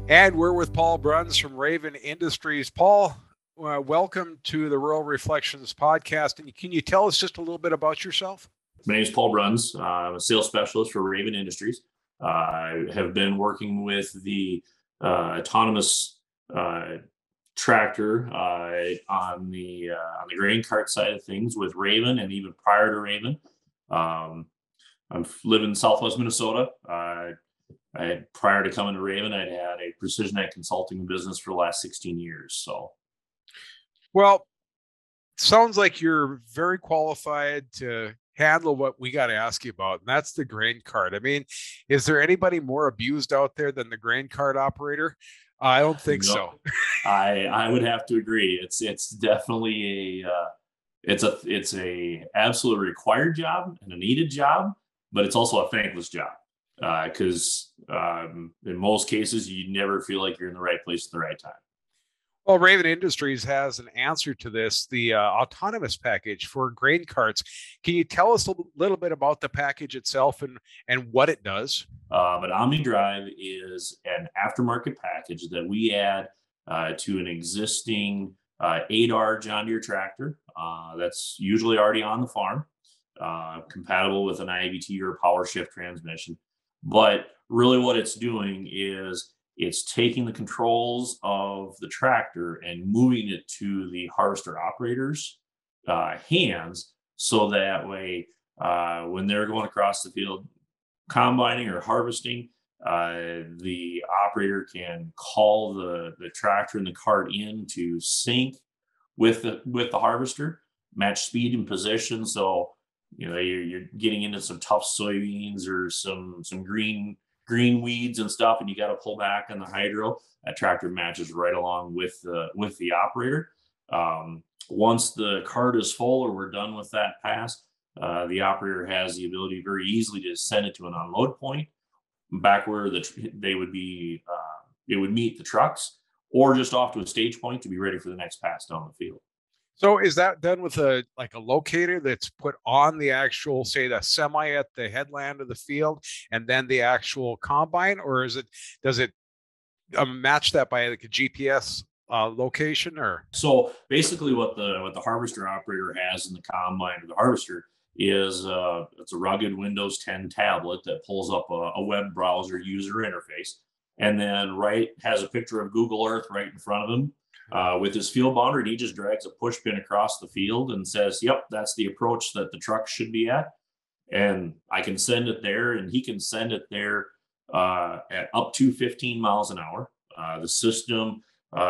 And we're with Paul Bruns from Raven Industries. Paul, welcome to the Rural Reflections podcast. And can you tell us just a little bit about yourself? My name is Paul Bruns. I'm a sales specialist for Raven Industries. I have been working with the autonomous tractor on the grain cart side of things with Raven, and even prior to Raven, um, I live in Southwest Minnesota. Prior to coming to Raven, I'd had a precision ag consulting business for the last 16 years. Well, sounds like you're very qualified to handle what we got to ask you about, and that's the grain cart. I mean, is there anybody more abused out there than the grain cart operator? I don't think no, so. I would have to agree. It's definitely it's a absolute required job and a needed job, but it's also a thankless job because in most cases you never feel like you're in the right place at the right time. Well, Raven Industries has an answer to this, the autonomous package for grain carts. Can you tell us a little bit about the package itself and what it does? But OmniDrive is an aftermarket package that we add to an existing 8R John Deere tractor that's usually already on the farm, compatible with an IVT or power shift transmission. But really, what it's doing is it's taking the controls of the tractor and moving it to the harvester operator's hands, so that way, when they're going across the field combining or harvesting, the operator can call the tractor and the cart in to sync with the harvester, match speed and position. So you're getting into some tough soybeans or some green weeds and stuff, and you got to pull back on the hydro. That tractor matches right along with the operator. Once the cart is full or we're done with that pass, the operator has the ability very easily to send it to an unload point back where they would be. It would meet the trucks, or just off to a stage point to be ready for the next pass down the field. So is that done with a locator that's put on the actual, say, the semi at the headland of the field, and then the actual combine, or does it match that by like a GPS location? Or So basically, what the harvester operator has in the combine or the harvester is it's a rugged Windows 10 tablet that pulls up a web browser user interface, and then right has a picture of Google Earth right in front of him with his field boundary. And he just drags a push pin across the field and says, "Yep, that's the approach that the truck should be at." And I can send it there, and he can send it there at up to 15 miles an hour. The system,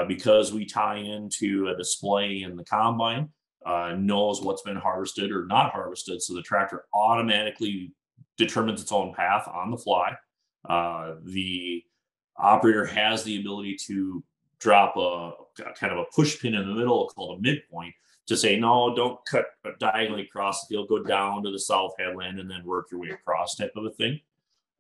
because we tie into a display in the combine, knows what's been harvested or not harvested. So the tractor automatically determines its own path on the fly. The operator has the ability to drop a kind of a push pin in the middle called a midpoint to say, no, don't cut diagonally across the field, go down to the south headland and then work your way across, type of a thing.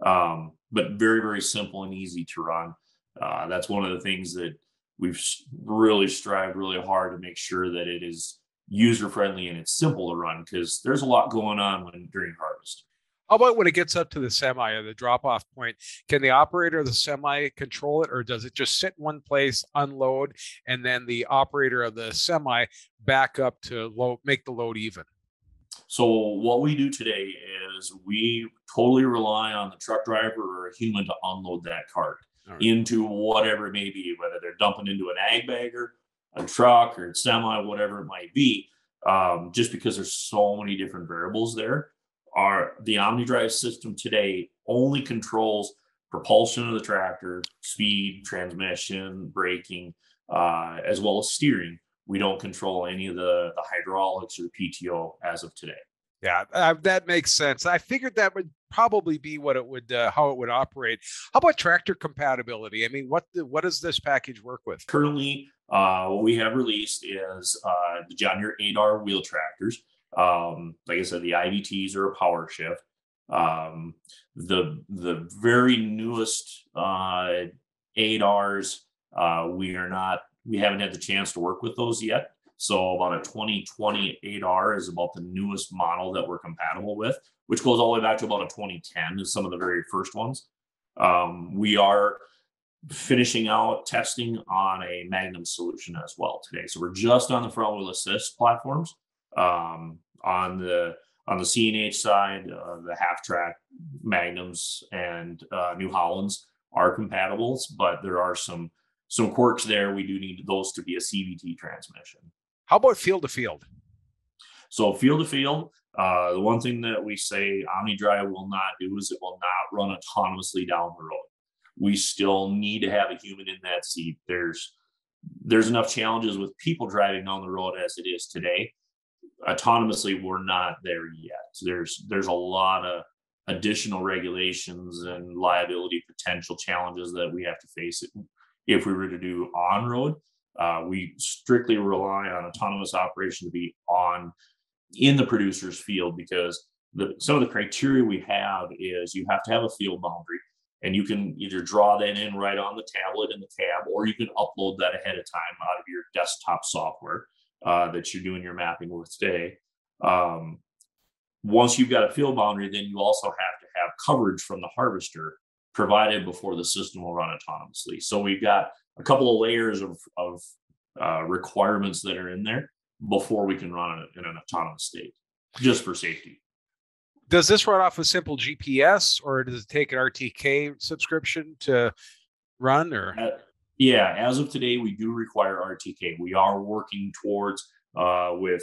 But very, very simple and easy to run. That's one of the things that we've really strived really hard to make sure that it is user friendly and it's simple to run, because there's a lot going on during harvest. how about when it gets up to the semi or the drop off point? Can the operator of the semi control it, or does it just sit in one place, unload, and then the operator of the semi back up to load, make the load even? So what we do today is we totally rely on the truck driver or a human to unload that cart All right. into whatever it may be, whether they're dumping into an ag bagger, a truck, or a semi, whatever it might be. Just because there's so many different variables there. The OmniDrive system today only controls propulsion of the tractor, speed, transmission, braking, as well as steering. We don't control any of the hydraulics or PTO as of today. Yeah, that makes sense. I figured that would probably be what it would, how it would operate. How about tractor compatibility? I mean, what does this package work with? Currently, what we have released is the John Deere 8R wheel tractors. Like I said, the IVTs are a power shift. The very newest 8Rs, we haven't had the chance to work with those yet. So about a 2020 8R is about the newest model that we're compatible with, which goes all the way back to about a 2010 is some of the very first ones. We are finishing out testing on a Magnum solution as well today. So we're just on the front wheel assist platforms. On the CNH side, the half track Magnums and New Hollands are compatible, but there are some quirks there. We do need those to be a CVT transmission. How about field to field? So field to field, the one thing that we say OmniDrive will not do is it will not run autonomously down the road. We still need to have a human in that seat. There's enough challenges with people driving down the road as it is today. Autonomously, we're not there yet. There's a lot of additional regulations and liability potential challenges that we have to face if we were to do on road. We strictly rely on autonomous operation to be in the producer's field, because some of the criteria we have is you have to have a field boundary, and you can either draw that in right on the tablet in the cab, or you can upload that ahead of time out of your desktop software that you're doing your mapping with today. Once you've got a field boundary, then you also have to have coverage from the harvester provided before the system will run autonomously. So we've got a couple of layers of requirements that are in there before we can run it in an autonomous state, just for safety. Does this run off a simple GPS, or does it take an RTK subscription to run? Or yeah, as of today, we do require RTK. We are working towards with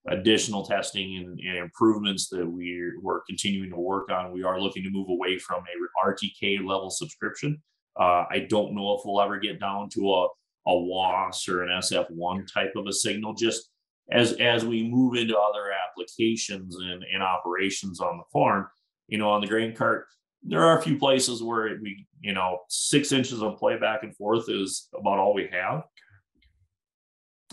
additional testing and improvements that we're continuing to work on. We are looking to move away from a RTK level subscription. I don't know if we'll ever get down to a WAS or an SF1 type of a signal, just as we move into other applications and operations on the farm. On the grain cart, there are a few places where 6 inches of play back and forth is about all we have.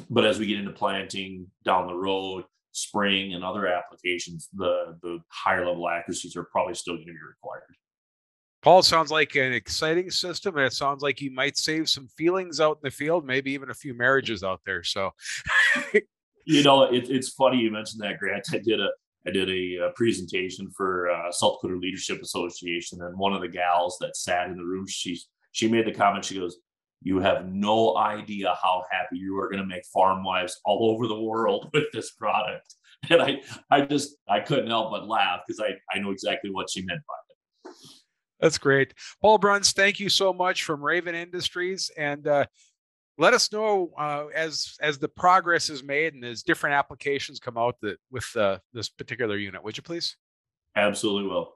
But as we get into planting down the road, spraying and other applications, the higher level accuracies are probably still going to be required. Paul, sounds like an exciting system, and it sounds like you might save some feelings out in the field, maybe even a few marriages out there. So, it's funny you mentioned that, Grant. I did a presentation for South Dakota Leadership Association, and one of the gals that sat in the room, she made the comment. She goes, "You have no idea how happy you are going to make farm wives all over the world with this product." And I couldn't help but laugh, because I know exactly what she meant by it. That's great. Paul Bruns, thank you so much from Raven Industries. And let us know as the progress is made and as different applications come out with this particular unit, would you please? Absolutely will.